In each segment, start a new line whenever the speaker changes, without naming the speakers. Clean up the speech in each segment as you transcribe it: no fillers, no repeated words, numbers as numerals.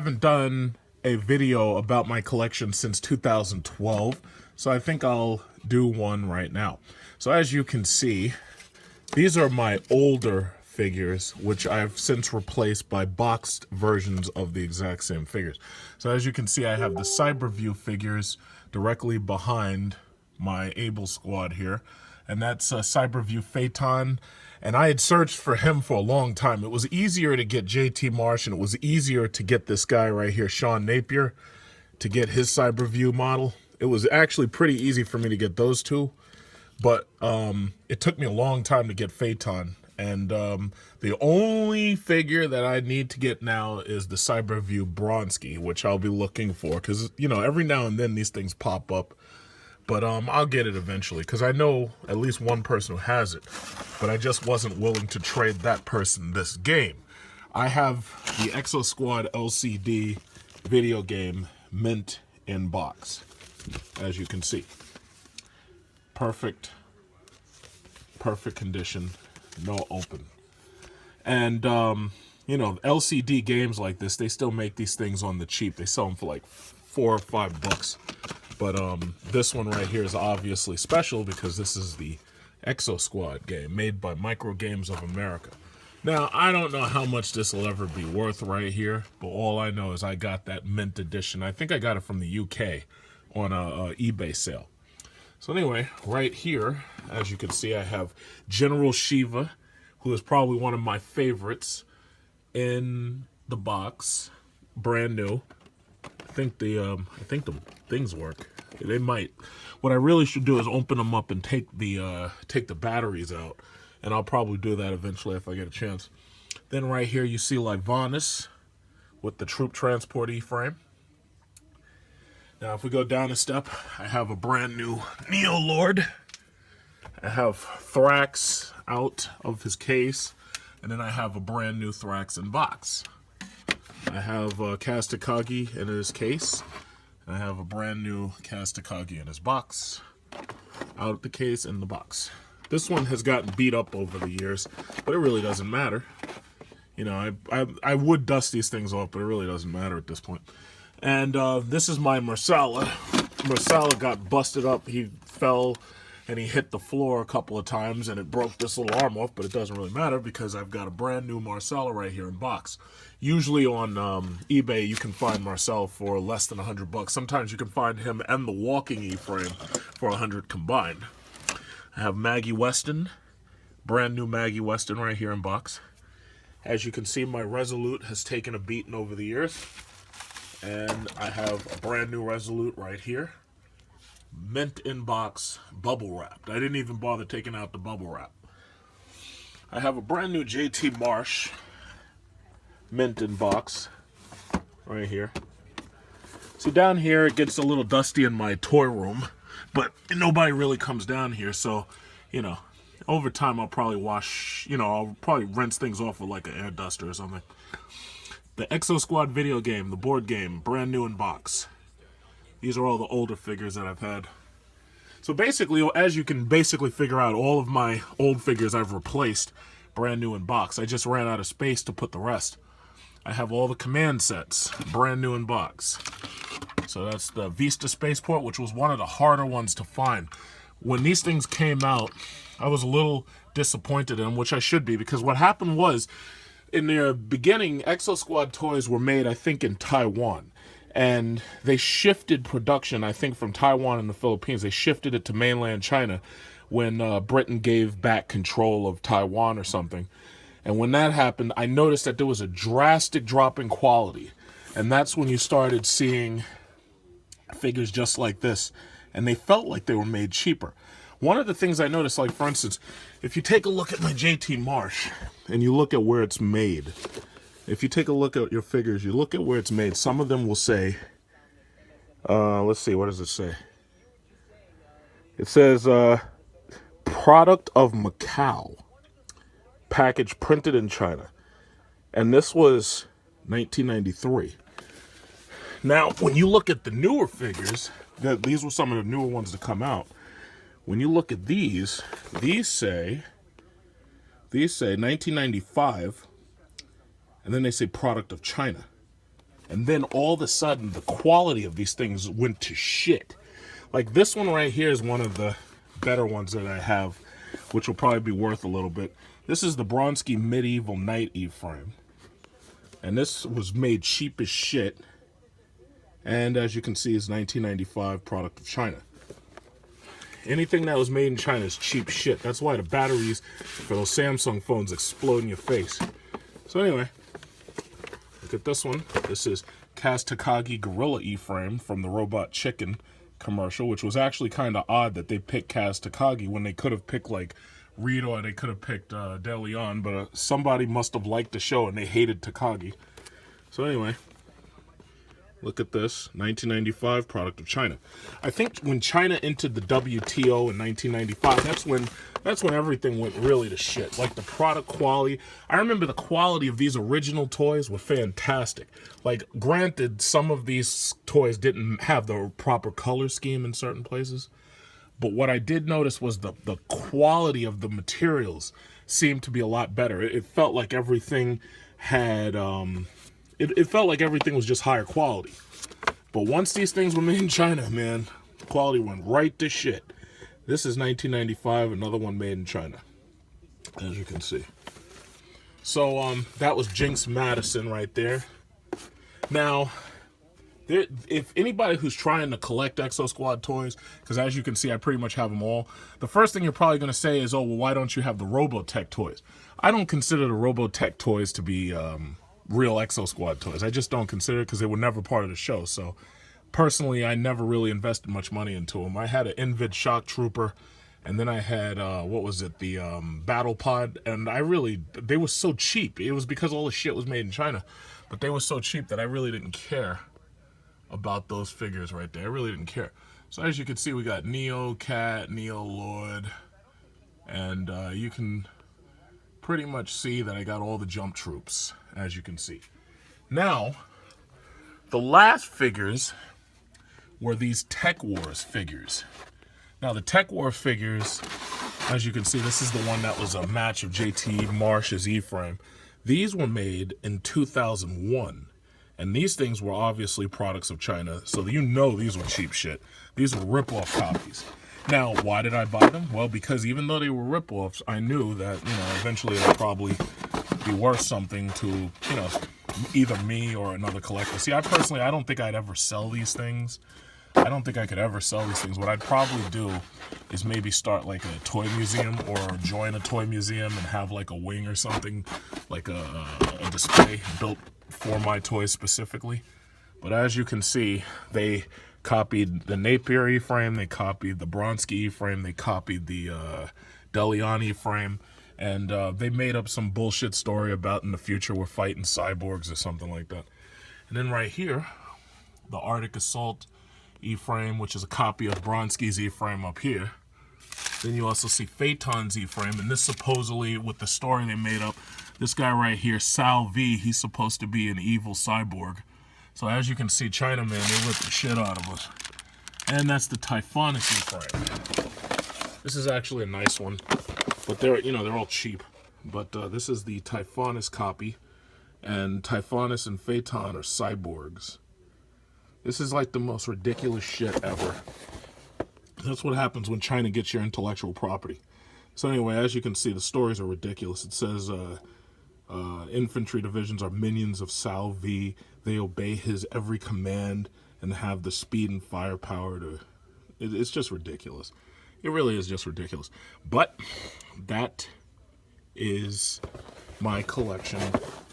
haven't done a video about my collection since 2012, so I think I'll do one right now. So as you can see, these are my older figures, which I've since replaced by boxed versions of the exact same figures. So as you can see, I have the Cyberview figures directly behind my Able Squad here, and that's Cyberview Phaeton. And I had searched for him for a long time. It was easier to get JT Marsh, and it was easier to get this guy right here, Sean Napier, to get his Cyberview model. It was actually pretty easy for me to get those two, but it took me a long time to get Phaeton. And the only figure that I need to get now is the Cyberview Bronski, which I'll be looking for, because, you know, every now and then these things pop up. But I'll get it eventually, because I know at least one person who has it. But I just wasn't willing to trade that person this game. I have the Exo Squad LCD video game mint in box, as you can see. Perfect condition, no open. And, you know, LCD games like this, they still make these things on the cheap. They sell them for like $4 or $5. But this one right here is obviously special because this is the Exo Squad game made by Micro Games of America. Now, I don't know how much this will ever be worth right here, but all I know is I got that mint edition. I think I got it from the UK on a eBay sale. So anyway, right here, as you can see, I have General Shiva, who is probably one of my favorites in the box, brand new. I think the things work. They might. What I really should do is open them up and take the batteries out, and I'll probably do that eventually if I get a chance. Then right here you see Livonis with the Troop Transport E-frame. Now if we go down a step, I have a brand new Neo Lord. I have Thrax out of his case, and then I have a brand new Thrax in box. I have Tas Takagi in his case. I have a brand new Tas Takagi in his box. Out of the case, in the box. This one has gotten beat up over the years, but it really doesn't matter. You know, I would dust these things off, but it really doesn't matter at this point. And this is my Marsala. Marsala got busted up. He fell and he hit the floor a couple of times, and it broke this little arm off, but it doesn't really matter because I've got a brand new Marsala right here in box. Usually on eBay, you can find Marcel for less than $100. Sometimes you can find him and the walking E-frame for $100 combined. I have Maggie Weston, brand new Maggie Weston right here in box. As you can see, my Resolute has taken a beating over the years. And I have a brand new Resolute right here. Mint in box, bubble wrapped. I didn't even bother taking out the bubble wrap. I have a brand new JT Marsh, mint in box, right here. See, down here it gets a little dusty in my toy room, but nobody really comes down here, so, you know, over time I'll probably wash, you know, I'll probably rinse things off with like an air duster or something. The Exo Squad video game, the board game, brand new in box. These are all the older figures that I've had. So basically, as you can basically figure out, all of my old figures I've replaced brand new in box. I just ran out of space to put the rest. I have all the command sets brand new in box. So that's the Vista Spaceport, which was one of the harder ones to find. When these things came out, I was a little disappointed in them, which I should be, because what happened was, in the beginning, Exo Squad toys were made, I think, in Taiwan. And they shifted production, I think, from Taiwan and the Philippines. They shifted it to mainland China when Britain gave back control of Taiwan or something. And when that happened, I noticed that there was a drastic drop in quality. And that's when you started seeing figures just like this. And they felt like they were made cheaper. One of the things I noticed, like, for instance, if you take a look at my JT Marsh and you look at where it's made, if you take a look at your figures, you look at where it's made, some of them will say, let's see, what does it say? It says, product of Macau, package printed in China. And this was 1993. Now, when you look at the newer figures, these were some of the newer ones to come out. When you look at these say 1995, and then they say product of China. And then all of a sudden, the quality of these things went to shit. Like this one right here is one of the better ones that I have, which will probably be worth a little bit. This is the Bronski Medieval Knight E-frame. And this was made cheap as shit. And as you can see, it's 1995, product of China. Anything that was made in China is cheap shit. That's why the batteries for those Samsung phones explode in your face. So anyway, look at this one. This is Tas Takagi Gorilla E-frame from the Robot Chicken commercial, which was actually kind of odd that they picked Tas Takagi when they could have picked like Reed or they could have picked De Leon, but somebody must have liked the show and they hated Takagi. So anyway, look at this, 1995, product of China. I think when China entered the WTO in 1995, that's when everything went really to shit. Like the product quality. I remember the quality of these original toys were fantastic. Like, granted, some of these toys didn't have the proper color scheme in certain places. But what I did notice was the quality of the materials seemed to be a lot better. It felt like everything had, it felt like everything was just higher quality. But once these things were made in China, man, quality went right to shit. This is 1995, another one made in China, as you can see. So that was Jinx Madison right there. Now, if anybody who's trying to collect Exo Squad toys, because as you can see, I pretty much have them all, the first thing you're probably going to say is, oh, well, why don't you have the Robotech toys? I don't consider the Robotech toys to be real Exo Squad toys. I just don't consider it because they were never part of the show. So, personally, I never really invested much money into them. I had an Invid Shock Trooper, and then I had, what was it, the Battle Pod, and they were so cheap. It was because all the shit was made in China, but they were so cheap that I really didn't care about those figures right there. I really didn't care. So as you can see, we got Neo Cat, Neo Lord, and you can pretty much see that I got all the jump troops, as you can see. Now, the last figures were these Tech Wars figures. Now the Tech War figures, as you can see, this is the one that was a match of JT Marsh's E-frame. These were made in 2001. And these things were obviously products of China, so you know these were cheap shit. These were rip-off copies. Now, why did I buy them? Well, because even though they were rip-offs, I knew that, eventually they'd probably be worth something to, either me or another collector. See, I don't think I'd ever sell these things. I don't think I could ever sell these things. What I'd probably do is maybe start like a toy museum or join a toy museum and have like a wing or something, like a display built for my toys specifically. But as you can see, they copied the Napier E-frame, they copied the Bronski E-frame, they copied the De Leon E-frame, and they made up some bullshit story about in the future we're fighting cyborgs or something like that. And then right here, the Arctic Assault E-frame, which is a copy of Bronski's E-frame up here. Then you also see Phaeton's E-frame, and this supposedly, with the story they made up, this guy right here, Sal V, he's supposed to be an evil cyborg. So as you can see, Chinaman, they ripped the shit out of us. And that's the Typhonus E-frame. This is actually a nice one, but they're all cheap. But this is the Typhonus copy, and Typhonus and Phaeton are cyborgs. This is like the most ridiculous shit ever. That's what happens when China gets your intellectual property. So anyway, as you can see, the stories are ridiculous. It says infantry divisions are minions of Sal V. They obey his every command and have the speed and firepower to... It's just ridiculous. It really is just ridiculous. But that is my collection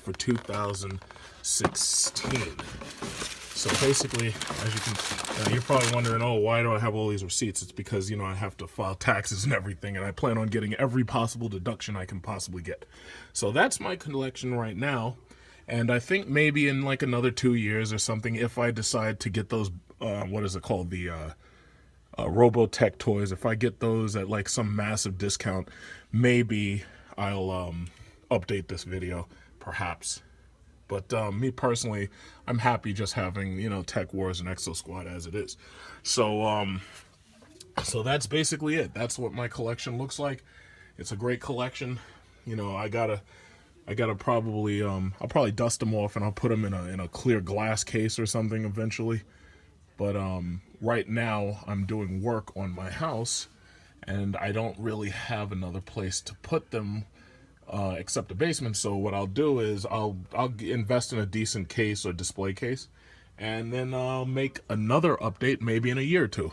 for 2016. So basically, as you can, you're probably wondering, oh, why do I have all these receipts? It's because, I have to file taxes and everything, and I plan on getting every possible deduction I can possibly get. So that's my collection right now, and I think maybe in like another 2 years or something, if I decide to get those, what is it called, the Robotech toys, if I get those at like some massive discount, maybe I'll update this video, perhaps. But me personally, I'm happy just having, Tech Wars and Exo Squad as it is. So, so that's basically it. That's what my collection looks like. It's a great collection. I gotta I gotta probably I'll probably dust them off and I'll put them in a clear glass case or something eventually. But right now I'm doing work on my house, and I don't really have another place to put them except the basement. So what I'll do is I'll invest in a decent case or display case, and then I'll make another update maybe in a year or two.